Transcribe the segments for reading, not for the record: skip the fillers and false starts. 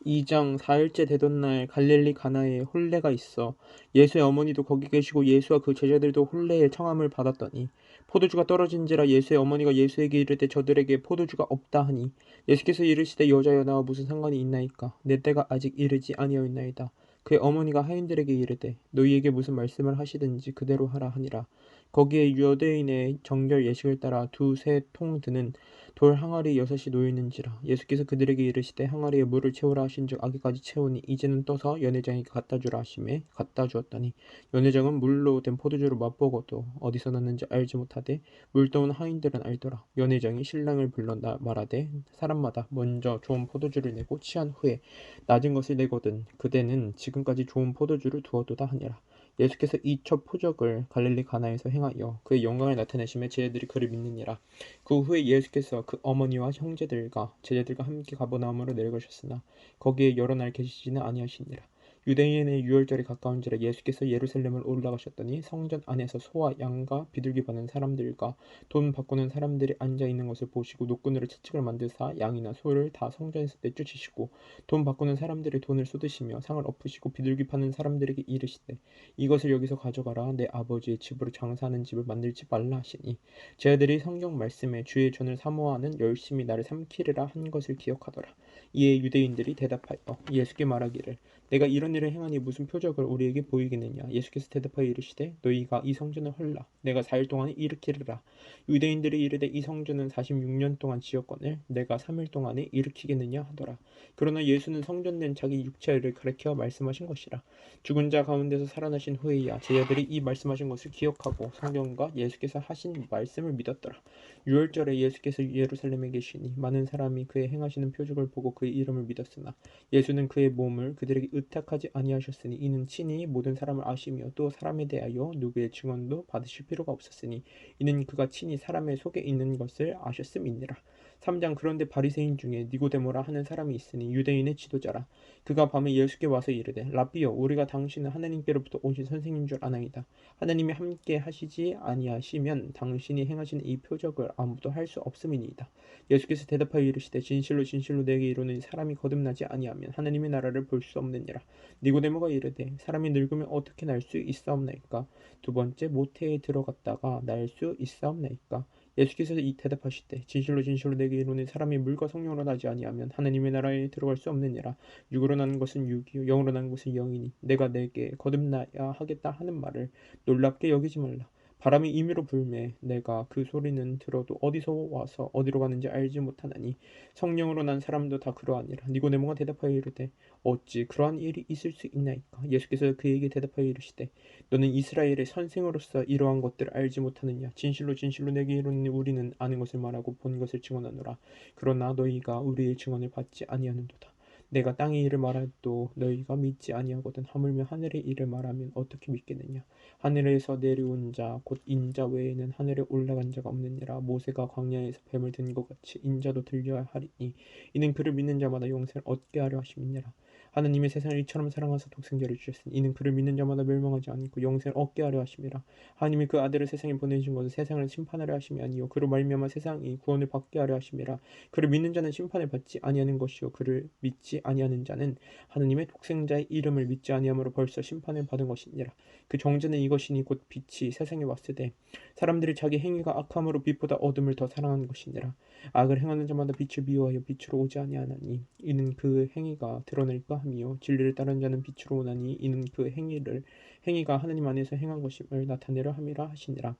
2장 4일째 되던 날 갈릴리 가나에 혼례가 있어 예수의 어머니도 거기 계시고 예수와 그 제자들도 혼례의 청함을 받았더니 포도주가 떨어진지라 예수의 어머니가 예수에게 이르되 저들에게 포도주가 없다 하니 예수께서 이르시되 여자여 나와 무슨 상관이 있나이까 내 때가 아직 이르지 아니하였나이다. 그의 어머니가 하인들에게 이르되 너희에게 무슨 말씀을 하시든지 그대로 하라 하니라. 거기에 유대인의 정결 예식을 따라 두세 통 드는 돌 항아리 6이 놓여 있는지라. 예수께서 그들에게 이르시되 항아리에 물을 채우라 하신즉 아기까지 채우니 이제는 떠서 연회장에게 갖다 주라 하시매 갖다 주었더니 연회장은 물로 된 포도주를 맛보고도 어디서 났는지 알지 못하되 물 떠온 하인들은 알더라. 연회장이 신랑을 불러 말하되 사람마다 먼저 좋은 포도주를 내고 취한 후에 낮은 것을 내거든 그대는 지금까지 좋은 포도주를 두었도다 하니라. 예수께서 이 첫 표적을 갈릴리 가나에서 행하여 그의 영광을 나타내심에 제자들이 그를 믿느니라. 그 후에 예수께서 그 어머니와 형제들과 제자들과 함께 가버나움으로 내려가셨으나 거기에 여러 날 계시지는 아니하시니라. 유대인의 유월절이 가까운지라 예수께서 예루살렘을 올라가셨더니 성전 안에서 소와 양과 비둘기 파는 사람들과 돈 바꾸는 사람들이 앉아 있는 것을 보시고 노끈으로 채찍을 만드사 양이나 소를 다 성전에서 내쫓으시고 돈 바꾸는 사람들의 돈을 쏟으시며 상을 엎으시고 비둘기 파는 사람들에게 이르시되 이것을 여기서 가져가라 내 아버지의 집으로 장사하는 집을 만들지 말라 하시니 제자들이 성경 말씀에 주의 전을 사모하는 열심히 나를 삼키리라 한 것을 기억하더라. 이에 유대인들이 대답하여 예수께 말하기를 내가 이런 일을 행하니 무슨 표적을 우리에게 보이겠느냐. 예수께서 대답하여 이르시되 너희가 이 성전을 헐라 내가 4일 동안에 일으키리라. 유대인들이 이르되 이 성전은 46년 동안 지었거늘 내가 3일 동안에 일으키겠느냐 하더라. 그러나 예수는 성전된 자기 육체를 가리켜 말씀하신 것이라. 죽은 자 가운데서 살아나신 후에야 제자들이 이 말씀하신 것을 기억하고 성경과 예수께서 하신 말씀을 믿었더라. 유월절에 예수께서 예루살렘에 계시니 많은 사람이 그의 행하시는 표적을 보고 그의 이름을 믿었으나 예수는 그의 몸을 그들에게 의탁하지 아니하셨으니 이는 친히 모든 사람을 아시며 또 사람에 대하여 누구의 증언도 받으실 필요가 없었으니 이는 그가 친히 사람의 속에 있는 것을 아셨음이니라. 3장 그런데 바리새인 중에 니고데모라 하는 사람이 있으니 유대인의 지도자라. 그가 밤에 예수께 와서 이르되 라삐여 우리가 당신은 하나님께로부터 오신 선생님인 줄 아나이다. 하나님이 함께 하시지 아니하시면 당신이 행하시는 이 표적을 아무도 할 수 없음이니이다. 예수께서 대답하여 이르시되 진실로 진실로 내게 이르노니 사람이 거듭나지 아니하면 하나님의 나라를 볼 수 없느니라. 니고데모가 이르되 사람이 늙으면 어떻게 날 수 있사옵나이까. 두 번째 모태에 들어갔다가 날 수 있사옵나이까. 예수께서 이 대답하시되 진실로 진실로 내게 이르노니 사람이 물과 성령으로 나지 아니하면 하나님의 나라에 들어갈 수 없느니라. 육으로 난 것은 육이요 영으로 난 것은 영이니 내가 내게 거듭나야 하겠다 하는 말을 놀랍게 여기지 말라. 바람이 임의로 불매 내가 그 소리는 들어도 어디서 와서 어디로 가는지 알지 못하나니 성령으로 난 사람도 다 그러하니라. 니고데모가 대답하여 이르되 어찌 그러한 일이 있을 수 있나이까. 예수께서 그에게 대답하여 이르시되 너는 이스라엘의 선생으로서 이러한 것들을 알지 못하느냐. 진실로 진실로 내게 이르노니 우리는 아는 것을 말하고 본 것을 증언하노라. 그러나 너희가 우리의 증언을 받지 아니하는도다. 내가 땅의 일을 말해도 너희가 믿지 아니하거든 하물며 하늘의 일을 말하면 어떻게 믿겠느냐. 하늘에서 내려온 자 곧 인자 외에는 하늘에 올라간 자가 없느니라. 모세가 광야에서 뱀을 든 것 같이 인자도 들려야 하리니 이는 그를 믿는 자마다 영생을 얻게 하려 하심이니라. 하나님이 세상을 이처럼 사랑하사 독생자를 주셨으니 이는 그를 믿는 자마다 멸망하지 않고 영생을 얻게 하려 하심이라. 하나님이 그 아들을 세상에 보내신 것은 세상을 심판하려 하심이 아니요 그로 말미암아 세상이 구원을 받게 하려 하심이라. 그를 믿는 자는 심판을 받지 아니하는 것이요 그를 믿지 아니하는 자는 하나님의 독생자의 이름을 믿지 아니함으로 벌써 심판을 받은 것이니라. 그 정죄는 이것이니 곧 빛이 세상에 왔을 때 사람들이 자기 행위가 악함으로 빛보다 어둠을 더 사랑하는 것이니라. 악을 행하는 자마다 빛을 미워하여 빛으로 오지 아니하나니 이는 그 행위가 드러낼까 함이요 진리를 따르는 자는 빛으로 오나니 이는 그 행위가 하나님 안에서 행한 것임을 나타내려 함이라 하시니라.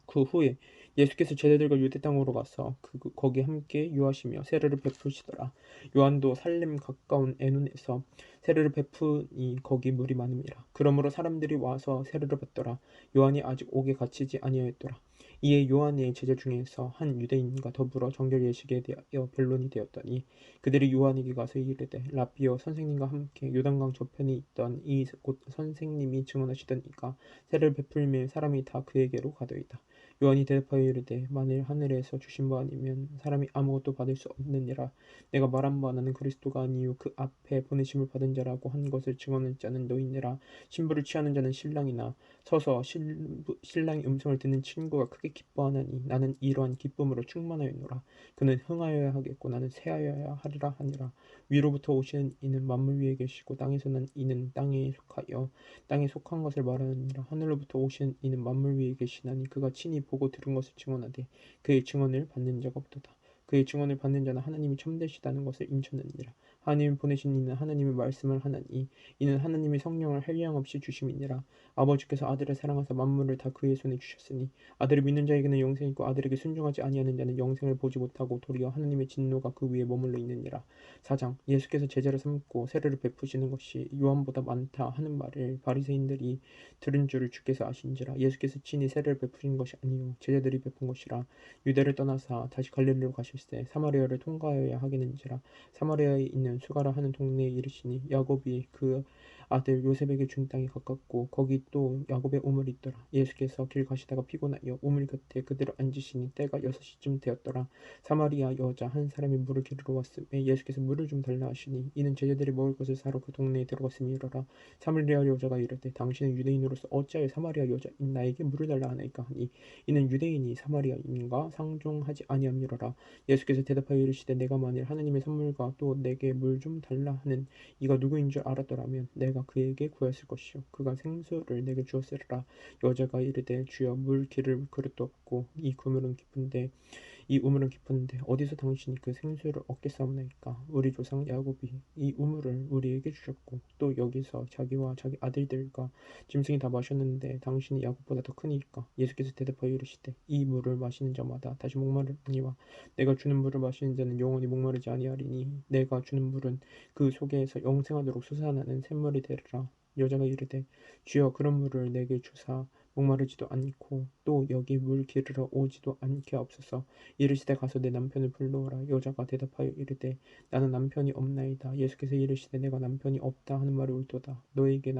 그 후에 예수께서 제자들과 유대 땅으로 가서 거기 함께 유하시며 세례를 베푸시더라. 요한도 살렘 가까운 에논에서 세례를 베푸니 거기 물이 많음이라. 그러므로 사람들이 와서 세례를 받더라. 요한이 아직 옥에 갇히지 아니하였더라. 이에 요한의 제자 중에서 한 유대인과 더불어 정결 예식에 대하여 변론이 되었더니 그들이 요한에게 가서 이르되 라비어 선생님과 함께 요단강 저편에 있던 이 곧 선생님이 증언하시던 이가 세례를 베풀매 사람이 다 그에게로 가더이다. 요한이 대답하여 이르되 만일 하늘에서 주신 바 아니면 사람이 아무것도 받을 수 없느니라. 내가 말한 바 나는 그리스도가 아니요 그 앞에 보내심을 받은 자라고 한 것을 증언할 자는 너희니라. 신부를 취하는 자는 신랑이나 서서 신랑의 음성을 듣는 친구가 크게 기뻐하나니 나는 이러한 기쁨으로 충만하였노라. 그는 흥하여야 하겠고 나는 쇠하여야 하리라 하니라. 위로부터 오신 이는 만물 위에 계시고 땅에서 난 이는 땅에 속하여 땅에 속한 것을 말하느니라. 하늘로부터 오신 이는 만물 위에 계시나니 그가 친히 보고 들은 것을 증언하되 그의 증언을 받는 자가 없도다. 그의 증언을 받는 자는 하나님이 참되시다는 것을 인쳤느니라. 하나님이 보내신 이는 하나님의 말씀을 하나니 이는 하나님이 성령을 한량없이 주심이니라. 아버지께서 아들을 사랑하사 만물을 다 그의 손에 주셨으니 아들을 믿는 자에게는 영생이 있고 아들에게 순종하지 아니하는 자는 영생을 보지 못하고 도리어 하나님의 진노가 그 위에 머물러 있느니라. 4장 예수께서 제자를 삼고 세례를 베푸시는 것이 요한보다 많다 하는 말을 바리새인들이 들은 줄을 주께서 아신지라. 예수께서 친히 세례를 베푸신 것이 아니요 제자들이 베푼 것이라. 유대를 떠나사 다시 갈릴리로 가실새 사마리아를 통과하여야 하겠는지라. 사마리아에 있는 수가라 하는 동네에 이르시니 야곱이 그 아들 요셉에게 준 땅이 가깝고 거기 또 야곱의 우물이 있더라. 예수께서 길 가시다가 피곤하여 우물 곁에 그대로 앉으시니 때가 6시쯤 되었더라. 사마리아 여자 한 사람이 물을 기르러 왔음에 예수께서 물을 좀 달라 하시니 이는 제자들이 먹을 것을 사러 그 동네에 들어갔음이로라. 사마리아 여자가 이르되 당신은 유대인으로서 어찌하여 사마리아 여자인 나에게 물을 달라 하나이까 하니 이는 유대인이 사마리아인과 상종하지 아니함이로라. 예수께서 대답하여 이르시되 내가 만일 하나님의 선물과 또 내게 물 좀 달라 하는 이가 누구인 줄 알았더라면 내가 그에게 구했을 것이요 그가 생수를 내게 주었으리라. 여자가 이르되 주여 물 기를 그릇도 없고 이 우물은 깊은데 어디서 당신이 그 생수를 얻겠사옵나이까. 우리 조상 야곱이 이 우물을 우리에게 주셨고 또 여기서 자기와 자기 아들들과 짐승이 다 마셨는데 당신이 야곱보다 더 크니까. 예수께서 대답하여 이르시되 이 물을 마시는 자마다 다시 목마르니와 내가 주는 물을 마시는 자는 영원히 목마르지 아니하리니 내가 주는 물은 그 속에서 영생하도록 솟아나는 샘물이 되리라. 여자가 이르되 주여 그런 물을 내게 주사 목마르지도 않고 또 여기 물 기르러 오지도 않게 하옵소서. 이르시되 가서 내 남편을 불러오라. 여자가 대답하여 이르되 나는 남편이 없나이다. 예수께서 이르시되 내가 남편이 없다 하는 말이 옳도다. 너에게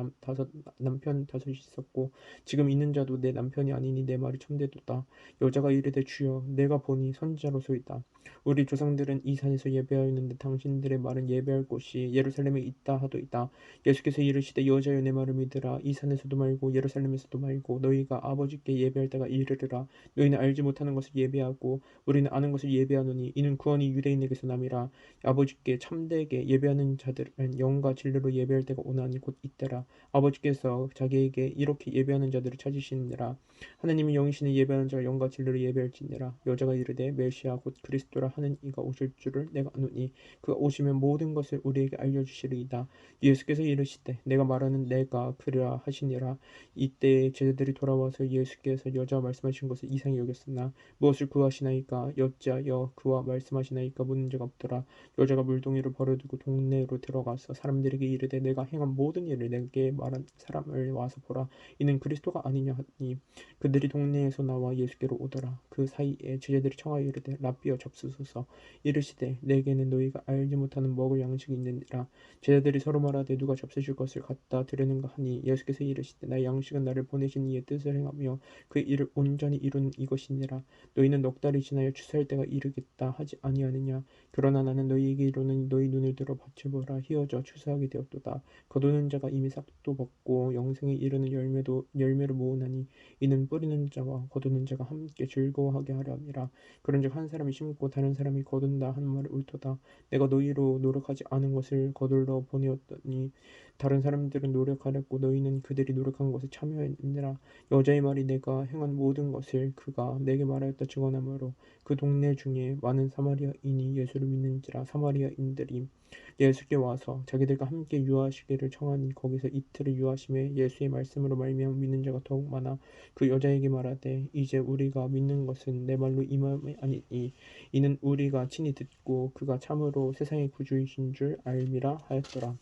남편 다섯이 있었고 지금 있는 자도 내 남편이 아니니 내 말이 참되도다. 여자가 이르되 주여 내가 보니 선지자로소이다. 우리 조상들은 이 산에서 예배하였는데 당신들의 말은 예배할 곳이 예루살렘에 있다 하도이다. 예수께서 이르시되 여자여 내 말을 믿으라. 이 산에서도 말고 예루살렘에서도 말고 너희가 아버지께 예배할 때가 이르리라. 너희는 알지 못하는 것을 예배하고 우리는 아는 것을 예배하노니 이는 구원이 유대인에게서 남이라. 아버지께 참되게 예배하는 자들은 영과 진리로 예배할 때가 오나니 곧 이때라. 아버지께서 자기에게 이렇게 예배하는 자들을 찾으시느니라. 하나님이 영이시니 예배하는 자가 영과 진리로 예배할지니라. 여자가 이르되 메시아 곧 그리스도라 하는 이가 오실 줄을 내가 아노니 그가 오시면 모든 것을 우리에게 알려주시리이다. 예수께서 이르시되 내가 말하는 내가 그라 하시니라. 이때 제자들이 돌아와서 예수께서 여자와 말씀하신 것을 이상히 여겼으나 무엇을 구하시나이까 여짜여 그와 말씀하시나이까 묻는 자가 없더라. 여자가 물동이를 버려두고 동네로 들어가서 사람들에게 이르되 내가 행한 모든 일을 내게 말한 사람을 와서 보라. 이는 그리스도가 아니냐 하니 그들이 동네에서 나와 예수께로 오더라. 그 사이에 제자들이 청하여 이르되 랍비여 잡수소서. 이르시되 내게는 너희가 알지 못하는 먹을 양식이 있느니라. 제자들이 서로 말하되 누가 잡수실 것을 갖다 드리는가 하니 예수께서 이르시되 나의 양식은 나를 보내신 이의 뜻을 행하며 그 일을 온전히 이루는 이것이니라. 너희는 넉 달이 지나여 추수할 때가 이르겠다 하지 아니하느냐. 그러나 나는 너희에게 이르노니 너희 눈을 들어 밭을 보라. 희어져 추수하게 되었도다. 거두는 자가 이미 싹도 벗고 영생에 이르는 열매를 모으나니 이는 뿌리는 자와 거두는 자가 함께 즐거워하게 하려 함이라. 그런즉 한 사람이 심고 다른 사람이 거둔다 하는 말이 옳도다. 내가 너희로 노력하지 않은 것을 거둘러 보내었더니 다른 사람들은 노력하였고 너희는 그들이 노력한 것에 참여했느니라. 여자의 말이 내가 행한 모든 것을 그가 내게 말하였다 증언하므로 그 동네 중에 많은 사마리아인이 예수를 믿는지라. 사마리아인들이 예수께 와서 자기들과 함께 유하시기를 청하니 거기서 이틀을 유하심에 예수의 말씀으로 말미암아 믿는 자가 더욱 많아 그 여자에게 말하되 이제 우리가 믿는 것은 내 말로 이 마음이 아니니 이는 우리가 친히 듣고 그가 참으로 세상의 구주이신 줄 알미라 하였더라.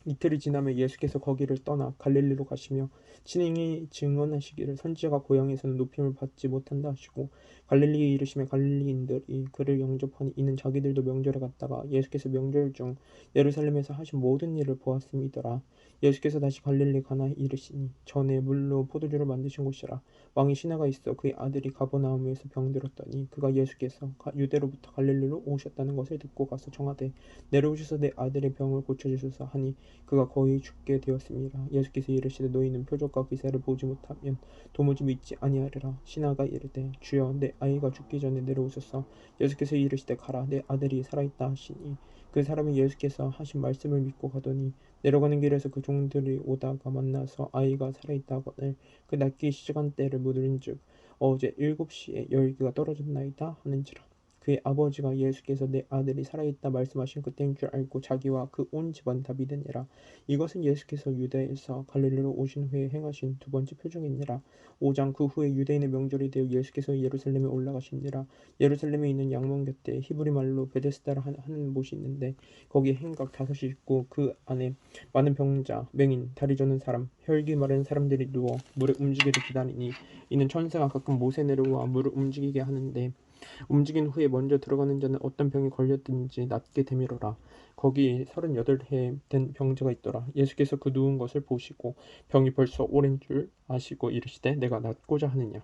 이틀이 지나며 예수께서 거기를 떠나 갈릴리로 가시며 친히 증언하시기를 선지자가 고향에서는 높임을 받지 못한다 하시고 갈릴리에 이르시며 갈릴리인들이 그를 영접하니 이는 자기들도 명절에 갔다가 예수께서 명절 중 예루살렘에서 하신 모든 일을 보았음이더라. 예수께서 다시 갈릴리 가나에 이르시니 전에 물로 포도주를 만드신 곳이라. 왕이 신하가 있어 그의 아들이 가버나움에서 병들었더니 그가 예수께서 유대로부터 갈릴리로 오셨다는 것을 듣고 가서 청하되 내려오셔서 내 아들의 병을 고쳐주소서 하니 그가 거의 죽게 되었습니다. 예수께서 이르시되 너희는 표적과 기사를 보지 못하면 도무지 믿지 아니하리라. 신하가 이르되 주여 내 아이가 죽기 전에 내려오소서. 예수께서 이르시되 가라 내 아들이 살아있다 하시니 그 사람이 예수께서 하신 말씀을 믿고 가더니 내려가는 길에서 그 종들이 오다가 만나서 아이가 살아있다 하거늘 그 낫기 시간때를 물은즉 어제 7시에 열기가 떨어졌나이다 하는지라. 그의 아버지가 예수께서 내 아들이 살아있다 말씀하신 그때인 줄 알고 자기와 그 온 집안이 다 믿으니라. 이것은 예수께서 유다에서 갈릴리로 오신 후에 행하신 두 번째 표적이니라. 5장 그 후에 유대인의 명절이 되어 예수께서 예루살렘에 올라가시니라. 예루살렘에 있는 양문 곁에 히브리 말로 베데스다라 하는 곳이 있는데 거기에 행각 5이 있고 그 안에 많은 병자, 맹인, 다리 저는 사람, 혈기 마른 사람들이 누워 물에 움직이를 기다리니 이는 천사가 가끔 모세 내려와 물을 움직이게 하는데 움직인 후에 먼저 들어가는 자는 어떤 병이 걸렸든지 낫게 되밀어라. 거기 38해 된 병자가 있더라. 예수께서 그 누운 것을 보시고 병이 벌써 오랜 줄 아시고 이르시되 내가 낫고자 하느냐.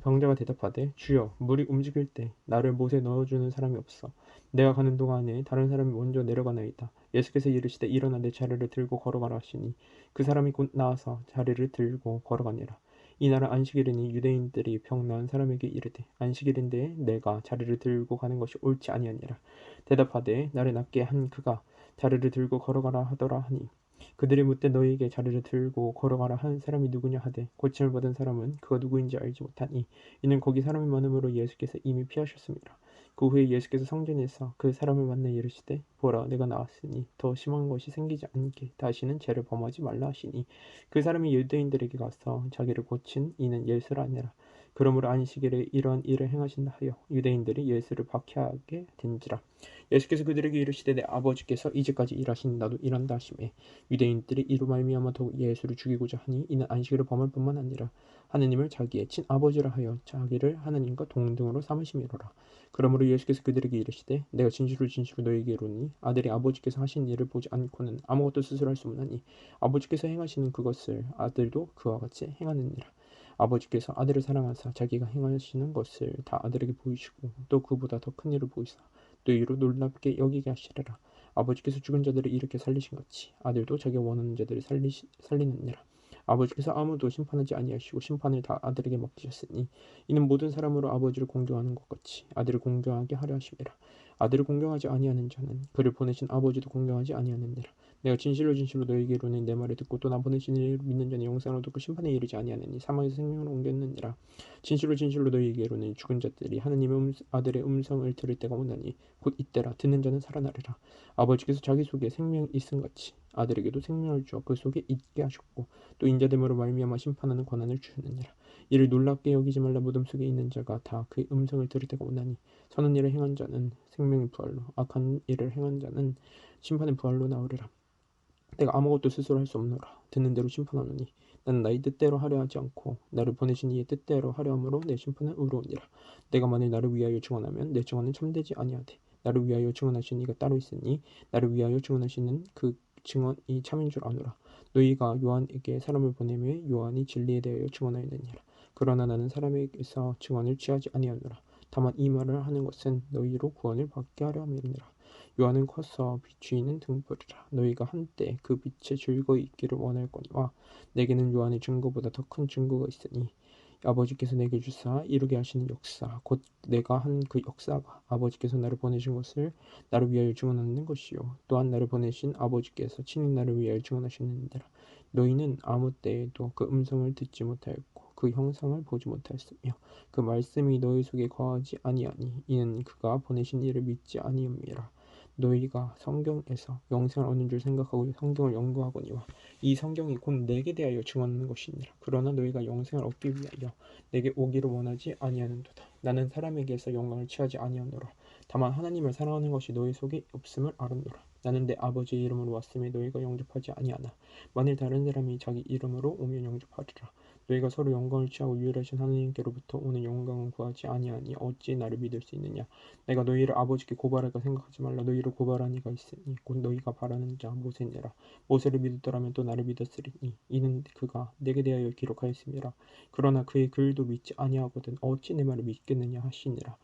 병자가 대답하되 주여 물이 움직일 때 나를 못에 넣어주는 사람이 없어. 내가 가는 동안에 다른 사람이 먼저 내려가나이다. 예수께서 이르시되 일어나 내 자리를 들고 걸어가라 하시니 그 사람이 곧 나와서 자리를 들고 걸어가니라. 이날은 안식일이니 유대인들이 병 나은 사람에게 이르되 안식일인데 내가 자리를 들고 가는 것이 옳지 아니하니라. 대답하되 나를 낫게 한 그가 자리를 들고 걸어가라 하더라 하니 그들이 묻되 너희에게 자리를 들고 걸어가라 한 사람이 누구냐 하되 고침을 받은 사람은 그가 누구인지 알지 못하니 이는 거기 사람이 많음으로 예수께서 이미 피하셨습니다. 그 후에 예수께서 성전에서 그 사람을 만나 이르시되 보라 내가 나왔으니 더 심한 것이 생기지 않게 다시는 죄를 범하지 말라 하시니 그 사람이 유대인들에게 가서 자기를 고친 이는 예수라 하니라. 그러므로 안식일에 이러한 일을 행하신다 하여 유대인들이 예수를 박해하게 된지라. 예수께서 그들에게 이르시되 내 아버지께서 이제까지 일하신 나도 일한다 하시매 유대인들이 이로 말미암아 더욱 예수를 죽이고자 하니 이는 안식일을 범할 뿐만 아니라 하느님을 자기의 친아버지라 하여 자기를 하느님과 동등으로 삼으심이로라. 그러므로 예수께서 그들에게 이르시되 내가 진실로 진실로 너희에게 이르노니 아들이 아버지께서 하신 일을 보지 않고는 아무것도 스스로 할 수 없나니 아버지께서 행하시는 그것을 아들도 그와 같이 행하느니라. 아버지께서 아들을 사랑하사 자기가 행하시는 것을 다 아들에게 보이시고 또 그보다 더 큰 일을 보이사 또 이로 놀랍게 여기게 하시리라. 아버지께서 죽은 자들을 일으켜 살리신 같이 아들도 자기가 원하는 자들을 살리느니라. 아버지께서 아무도 심판하지 아니하시고 심판을 다 아들에게 맡기셨으니 이는 모든 사람으로 아버지를 공경하는 것 같이 아들을 공경하게 하려 하심이라. 아들을 공경하지 아니하는 자는 그를 보내신 아버지도 공경하지 아니하느니라. 내가 진실로 진실로 너희에게 이르노니 내 말을 듣고 또 나 보내신 이를 믿는 자는 영생을 얻고 심판에 이르지 아니하느니 사망에서 생명으로 옮겼느니라. 진실로 진실로 너희에게 이르노니 죽은 자들이 하느님의 아들의 음성을 들을 때가 오나니 곧 이때라. 듣는 자는 살아나리라. 아버지께서 자기 속에 생명이 있음같이 아들에게도 생명을 주어 그 속에 있게 하셨고 또 인자됨으로 말미암아 심판하는 권한을 주셨느니라. 이를 놀랍게 여기지 말라. 무덤 속에 있는 자가 다 그의 음성을 들을 때가 오나니 선한 일을 행한 자는 생명의 부활로 악한 일을 행한 자는 심판의 부활로 나오리라. 내가 아무것도 스스로 할 수 없노라. 듣는 대로 심판하노니 나는 나의 뜻대로 하려 하지 않고 나를 보내신 이의 뜻대로 하려 함으로 내 심판은 의로우니라. 내가 만일 나를 위하여 증언하면 내 증언은 참되지 아니하되 나를 위하여 증언하신 이가 따로 있으니 나를 위하여 증언하시는 그 증언이 참인 줄 아노라. 너희가 요한에게 사람을 보내매 요한이 진리에 대하여 증언하였느니라. 그러나 나는 사람에게서 증언을 취하지 아니하노라. 다만 이 말을 하는 것은 너희로 구원을 받게 하려 함이니라. 요한은 커서 비추이는 등불이라. 너희가 한때 그 빛에 즐거이 있기를 원할거니와 내게는 요한의 증거보다 더 큰 증거가 있으니 아버지께서 내게 주사 이루게 하시는 역사 곧 내가 한 그 역사가 아버지께서 나를 보내신 것을 나를 위하여 증언하는 것이요 또한 나를 보내신 아버지께서 친히 나를 위하여 증언하시느니라. 너희는 아무 때에도 그 음성을 듣지 못하였고 그 형상을 보지 못하였으며 그 말씀이 너희 속에 거하지 아니하니 이는 그가 보내신 이를 믿지 아니함이라. 너희가 성경에서 영생을 얻는 줄 생각하고 성경을 연구하거니와 이 성경이 곧 내게 대하여 증언하는 것이니라. 그러나 너희가 영생을 얻기 위하여 내게 오기를 원하지 아니하는도다. 나는 사람에게서 영광을 취하지 아니하노라. 다만 하나님을 사랑하는 것이 너희 속에 없음을 알았노라. 나는 내 아버지의 이름으로 왔음에 너희가 영접하지 아니하나 만일 다른 사람이 자기 이름으로 오면 영접하리라. 너희가 서로 영광을 취하고 유일하신 하나님께로부터 오는 영광을 구하지 아니하니 어찌 나를 믿을 수 있느냐. 내가 너희를 아버지께 고발할까 생각하지 말라. 너희를 고발한 이가 있으니 곧 너희가 바라는 자 모세니라. 모세를 믿었더라면 또 나를 믿었으리니 이는 그가 내게 대하여 기록하였음이라. 그러나 그의 글도 믿지 아니하거든 어찌 내 말을 믿겠느냐 하시니라.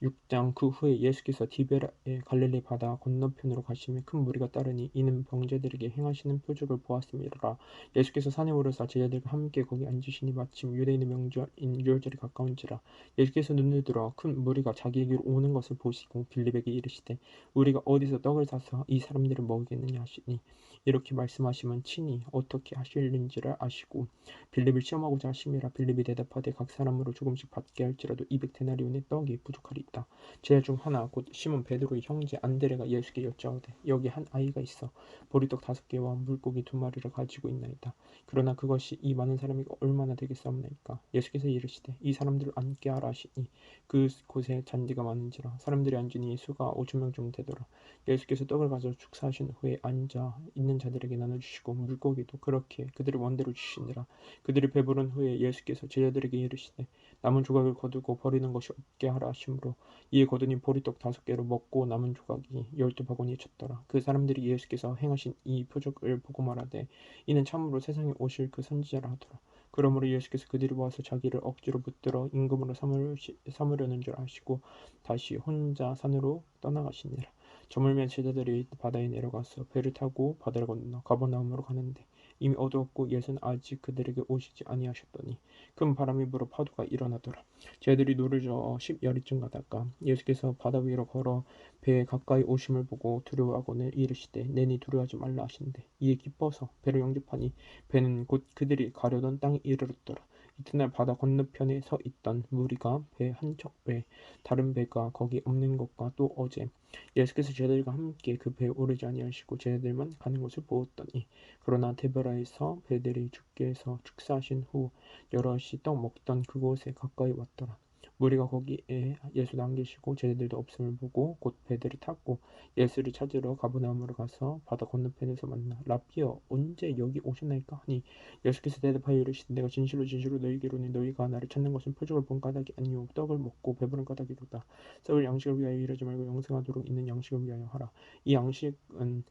6장 그 후에 예수께서 디베라의 갈릴리 바다 건너편으로 가시며 큰 무리가 따르니 이는 병자들에게 행하시는 표적을 보았음이라. 예수께서 산에 오르사 제자들과 함께 거기 앉으시니 마침 유대인의 명절인 유월절이 가까운지라. 예수께서 눈을 들어 큰 무리가 자기에게로 오는 것을 보시고 빌립에게 이르시되 우리가 어디서 떡을 사서 이 사람들을 먹이겠느냐 하시니 이렇게 말씀하시면 친히 어떻게 하실는지를 아시고 빌립을 시험하고자 하심이라. 빌립이 대답하되 각 사람으로 조금씩 받게 할지라도 200데나리온의 떡이 부족하리이다. 제자 중 하나 곧 시몬 베드로의 형제 안드레가 예수께 여짜오되 여기 한 아이가 있어 보리떡 5개와 물고기 2마리를 가지고 있나이다. 그러나 그것이 이 많은 사람이 얼마나 되겠사옵나이까. 예수께서 이르시되 이 사람들을 앉게 하라 하시니 그 곳에 잔디가 많은지라 사람들이 앉으니 수가 5,000명쯤 되더라. 예수께서 떡을 가져 축사하신 후에 앉아 있는 자들에게 나눠주시고 물고기도 그렇게 그들의 원대로 주시니라. 그들이 배부른 후에 예수께서 제자들에게 이르시되 남은 조각을 거두고 버리는 것이 없게 하라 하심으로 이에 거두니 보리떡 5개로 먹고 남은 조각이 12바구니에 찼더라. 그 사람들이 예수께서 행하신 이 표적을 보고 말하되 이는 참으로 세상에 오실 그 선지자라 하더라. 그러므로 예수께서 그들이 와서 자기를 억지로 붙들어 임금으로 삼으려는 줄 아시고 다시 혼자 산으로 떠나가시니라. 저물면 제자들이 바다에 내려가서 배를 타고 바다를 건너 가버나움으로 가는데 이미 어두웠고 예수는 아직 그들에게 오시지 아니하셨더니 큰 바람이 불어 파도가 일어나더라. 제자들이 노를 저어 10여리쯤 가다가 예수께서 바다 위로 걸어 배에 가까이 오심을 보고 두려워하고는 이르시되 내니 두려워하지 말라 하시는데 이에 기뻐서 배를 영접하니 배는 곧 그들이 가려던 땅에 이르렀더라. 이튿날 바다 건너편에 서 있던 무리가 배 한 척 외 다른 배가 거기 없는 것과 또 어제 예수께서 제자들과 함께 그 배에 오르지 아니하시고 제자들만 가는 것을 보았더니 그러나 데베라에서 배들이 주께서 축사하신 후 여럿이 떡 먹던 그곳에 가까이 왔더라. 무리가 거기에 예수도 안 계시고 제자들도 없음을 보고 곧 배들을 탔고 예수를 찾으러 가버나움으로 가서 바다 건너편에서 만나 라피어 언제 여기 오셨나이까 하니 예수께서 대답하여 이르시되 내가 진실로 진실로 너희에게로니 너희가 나를 찾는 것은 표적을 본 까닭이 아니요 떡을 먹고 배부른 까닭이로다. 썩을 양식을 위하여 이르지 말고 영생하도록 있는 양식을 위하여 하라. 이 양식은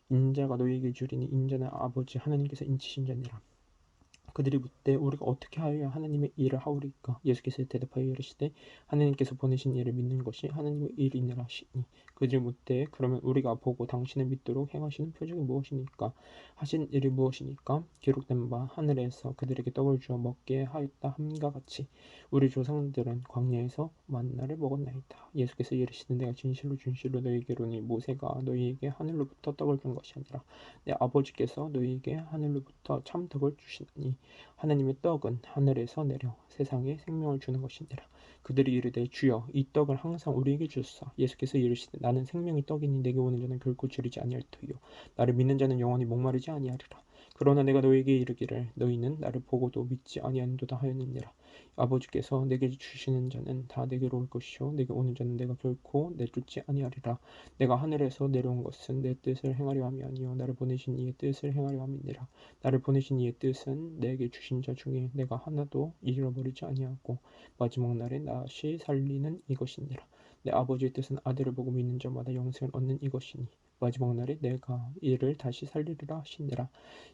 인자가 너희에게 주리니 인자는 아버지 하나님께서 인치신 자니라. 그들이 묻되 우리가 어떻게 하여야 하나님의 일을 하오리까. 예수께서 대답하여 이르시되 하나님께서 보내신 이를 믿는 것이 하나님의 일이니라 하시니 그들이 묻되 그러면 우리가 보고 당신을 믿도록 행하시는 표적이 무엇이니까. 하신 일이 무엇이니까. 기록된 바 하늘에서 그들에게 떡을 주어 먹게 하였다 함과 같이 우리 조상들은 광야에서 만나를 먹었나이다. 예수께서 이르시되 내가 진실로 진실로 너희에게로니 모세가 너희에게 하늘로부터 떡을 준 것이 아니라 내 아버지께서 너희에게 하늘로부터 참떡을 주시나니 하나님의 떡은 하늘에서 내려 세상에 생명을 주는 것이니라. 그들이 이르되 주여 이 떡을 항상 우리에게 주소서. 예수께서 이르시되 나는 생명의 떡이니 내게 오는 자는 결코 줄이지 아니할 터이요 나를 믿는 자는 영원히 목마르지 아니하리라. 그러나 내가 너희에게 이르기를 너희는 나를 보고도 믿지 아니하는도다 하였느니라. 아버지께서 내게 주시는 자는 다 내게로 올 것이요 내게 오는 자는 내가 결코 내쫓지 아니하리라. 내가 하늘에서 내려온 것은 내 뜻을 행하려 함이 아니요 나를 보내신 이의 뜻을 행하려 함이니라. 나를 보내신 이의 뜻은 내게 주신 자 중에 내가 하나도 잃어버리지 아니하고 마지막 날에 다시 살리는 이것이니라. 내 아버지의 뜻은 아들을 보고 믿는 자마다 영생을 얻는 이것이니 마지막 날에 내가 이를 다시 살리리라 하시니라.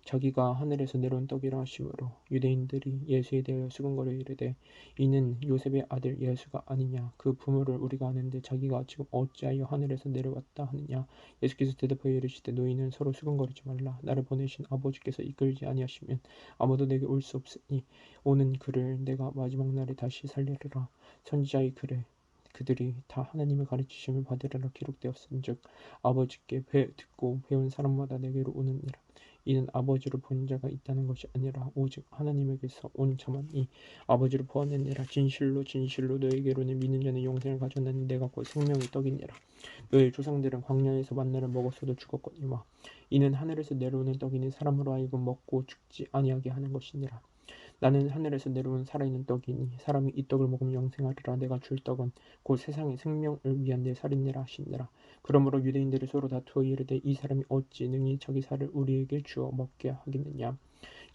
자기가 하늘에서 내려온 떡이라 하심으로 유대인들이 예수에 대하여 수군거려 이르되 이는 요셉의 아들 예수가 아니냐. 그 부모를 우리가 아는데 자기가 지금 어찌하여 하늘에서 내려왔다 하느냐. 예수께서 대답하여 이르시되 너희는 서로 수군거리지 말라. 나를 보내신 아버지께서 이끌지 아니하시면 아무도 내게 올 수 없으니 오는 그를 내가 마지막 날에 다시 살리리라. 선지자의 글에 그들이 다 하나님의 가르치심을 받으리라 기록되었은즉 아버지께 듣고 배운 사람마다 내게로 오느니라. 이는 아버지를 본 자가 있다는 것이 아니라 오직 하나님에게서 온 자만이 아버지를 보았느니라. 진실로 진실로 너희에게로는 믿는 자는 영생을 가졌나니 내가 곧 생명의 떡이니라. 너희 조상들은 광야에서 만나를 먹었어도 죽었거니와 이는 하늘에서 내려오는 떡이니 사람으로 하여금 먹고 죽지 아니하게 하는 것이니라. 나는 하늘에서 내려온 살아있는 떡이니 사람이 이 떡을 먹으면 영생하리라. 내가 줄 떡은 곧 세상의 생명을 위한 내 살이니라 하시니라. 그러므로 유대인들이 서로 다투어 이르되 이 사람이 어찌 능히 자기 살을 우리에게 주어 먹게 하겠느냐.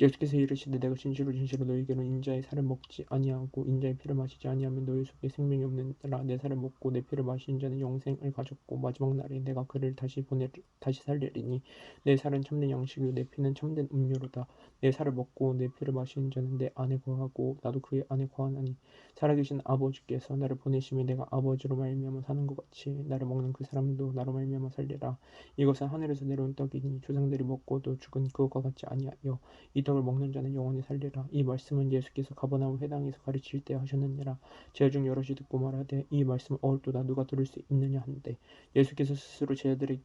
예수께서 이르시되 내가 진실로 진실로 너희에게로 인자의 살을 먹지 아니하고 인자의 피를 마시지 아니하면 너희 속에 생명이 없느니라. 내 살을 먹고 내 피를 마시는 자는 영생을 가졌고 마지막 날에 내가 그를 다시 살리리니 내 살은 참된 양식이요 내 피는 참된 음료로다. 내 살을 먹고 내 피를 마시는 자는 내 안에 거하고 나도 그의 안에 거하나니 살아계신 아버지께서 나를 보내심에 내가 아버지로 말미암아 사는 것 같이 나를 먹는 그 사람도 나로 말미암아 살리라. 이것은 하늘에서 내려온 떡이니 조상들이 먹고도 죽은 그것과 같지 아니하여 이 떡을 먹는 자는 영원히 살리라. 이 말씀은 예수께서 가버나움 회당에서 가르칠 때 하셨느니라. 제자 중 여럿이 듣고 말하되 이 말씀을 어울도다 누가 들을 수 있느냐 한데 예수께서 스스로 제자들이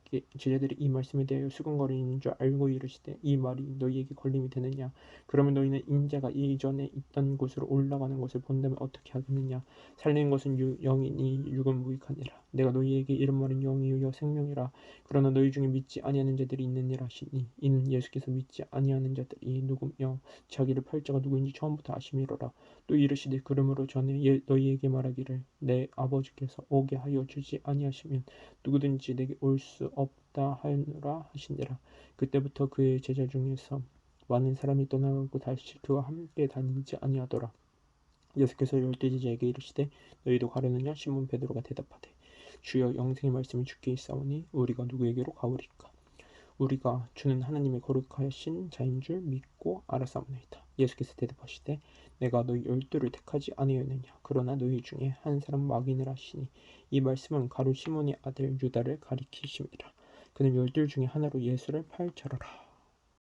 이 말씀에 대하여 수근거리는 줄 알고 이르시되 이 말이 너희에게 걸림이 되느냐. 그러면 너희는 인자가 이전에 있던 곳으로 올라가는 것을 본다면 어떻게 하겠느냐. 살리는 것은 영이니 육은 무익하니라. 내가 너희에게 이른 말은 영이요 생명이라. 그러나 너희 중에 믿지 아니하는 자들이 있느니라 하시니 이는 예수께서 믿지 아니하는 자들이 누구며 자기를 팔 자가 누구인지 처음부터 아심이로라. 또 이르시되 그러므로 전에 너희에게 말하기를 내 아버지께서 오게 하여 주지 아니하시면 누구든지 내게 올 수 없다 하노라 하시니라. 그때부터 그의 제자 중에서 많은 사람이 떠나가고 다시 그와 함께 다니지 아니하더라. 예수께서 열두 제자에게 이르시되 너희도 가려느냐. 시몬 베드로가 대답하되 주여 영생의 말씀이 주께 있사오니 우리가 누구에게로 가오리까. 우리가 주는 하나님의 거룩하신 자인 줄 믿고 알았사오나이다. 예수께서 대답하시되 내가 너희 열두를 택하지 아니하였느냐. 그러나 너희 중에 한 사람 막인을 하시니 이 말씀은 가룟 시몬의 아들 유다를 가리키심이라. 그는 열둘 중에 하나로 예수를 팔자러라.